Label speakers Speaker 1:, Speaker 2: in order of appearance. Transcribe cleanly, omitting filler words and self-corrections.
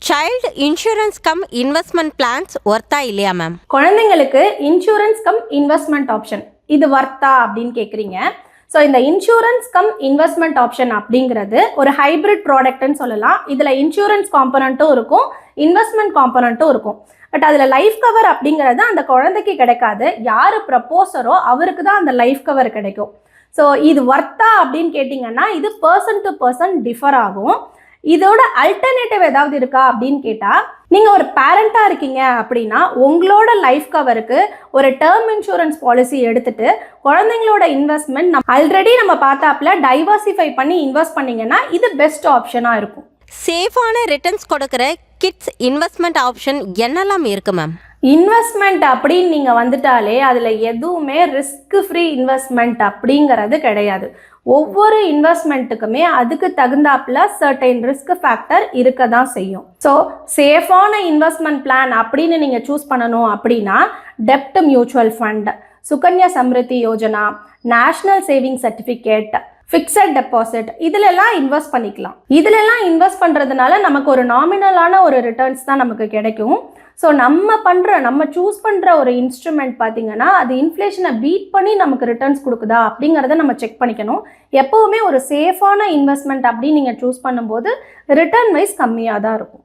Speaker 1: Child insurance cum investment plans ஒர்த்தா இல்லையா ma'am?
Speaker 2: குழந்தைங்களுக்கு இன்சூரன்ஸ் கம் இன்வெஸ்ட்மெண்ட் ஆப்ஷன் இது ஒர்த்தா அப்படின்னு கேட்குறீங்க. ஸோ இந்த இன்சூரன்ஸ் கம் இன்வெஸ்ட்மெண்ட் ஆப்ஷன் அப்படிங்கிறது ஒரு ஹைப்ரிட் ப்ராடக்ட்னு சொல்லலாம். இதில் இன்சூரன்ஸ் காம்பனண்ட்டும் இருக்கும், இன்வெஸ்ட்மெண்ட் காம்பனண்ட்டும் இருக்கும். பட் அதில் லைஃப் கவர் அப்படிங்கிறது அந்த குழந்தைக்கு கிடைக்காது. யார் ப்ரப்போசரோ அவருக்கு தான் அந்த லைஃப் கவர் கிடைக்கும். ஸோ இது ஒர்த்தா அப்படின்னு கேட்டிங்கன்னா இது பர்சன் டு பர்சன் டிஃபர் ஆகும். இதோட அல்டர்னேட்டிவ் ஏதாவது இருக்கா அப்படின்னு கேட்டால், நீங்கள் ஒரு பேரண்ட்டாக இருக்கீங்க அப்படின்னா உங்களோட லைஃப் கவருக்கு ஒரு டேர்ம் இன்சூரன்ஸ் பாலிசி எடுத்துட்டு குழந்தைங்களோட இன்வெஸ்ட்மெண்ட் ஆல்ரெடி நம்ம பார்த்தாப்புல டைவர்சிஃபை பண்ணி இன்வெஸ்ட் பண்ணிங்கன்னா இது பெஸ்ட் ஆப்ஷனாக இருக்கும்.
Speaker 1: சேஃபான ரிட்டர்ன்ஸ் கொடுக்குற கிட்ஸ் இன்வெஸ்ட்மெண்ட் ஆப்ஷன் என்னெல்லாம் இருக்கு மேம்?
Speaker 2: இன்வெஸ்ட்மெண்ட் அப்படின்னு நீங்கள் வந்துட்டாலே அதில் எதுவுமே ரிஸ்க் ஃப்ரீ இன்வெஸ்ட்மெண்ட் அப்படிங்கிறது கிடையாது. ஒவ்வொரு இன்வெஸ்ட்மெண்ட்டுக்குமே அதுக்கு தகுந்தாப்புல சர்டைன் ரிஸ்க் ஃபேக்டர் இருக்க தான் செய்யும். ஸோ சேஃபான இன்வெஸ்ட்மெண்ட் பிளான் அப்படின்னு நீங்கள் சூஸ் பண்ணணும் அப்படின்னா டெப்ட் mutual fund, Sukanya Samriddhi Yojana, national saving certificate, fixed deposit இதிலெல்லாம் இன்வெஸ்ட் பண்ணிக்கலாம். இதிலெல்லாம் இன்வெஸ்ட் பண்ணுறதுனால நமக்கு ஒரு நாமினலான ஒரு ரிட்டர்ன்ஸ் தான் நமக்கு கிடைக்கும். ஸோ நம்ம சூஸ் பண்ணுற ஒரு இன்ஸ்ட்ருமெண்ட் பார்த்தீங்கன்னா அது இன்ஃப்ளேஷனை பீட் பண்ணி நமக்கு ரிட்டர்ன்ஸ் கொடுக்குதா அப்படிங்கிறத நம்ம செக் பண்ணிக்கணும். எப்போவுமே ஒரு சேஃபான இன்வெஸ்ட்மெண்ட் அப்படின்னு நீங்கள் சூஸ் பண்ணும்போது ரிட்டர்ன் வைஸ் கம்மியாக தான் இருக்கும்.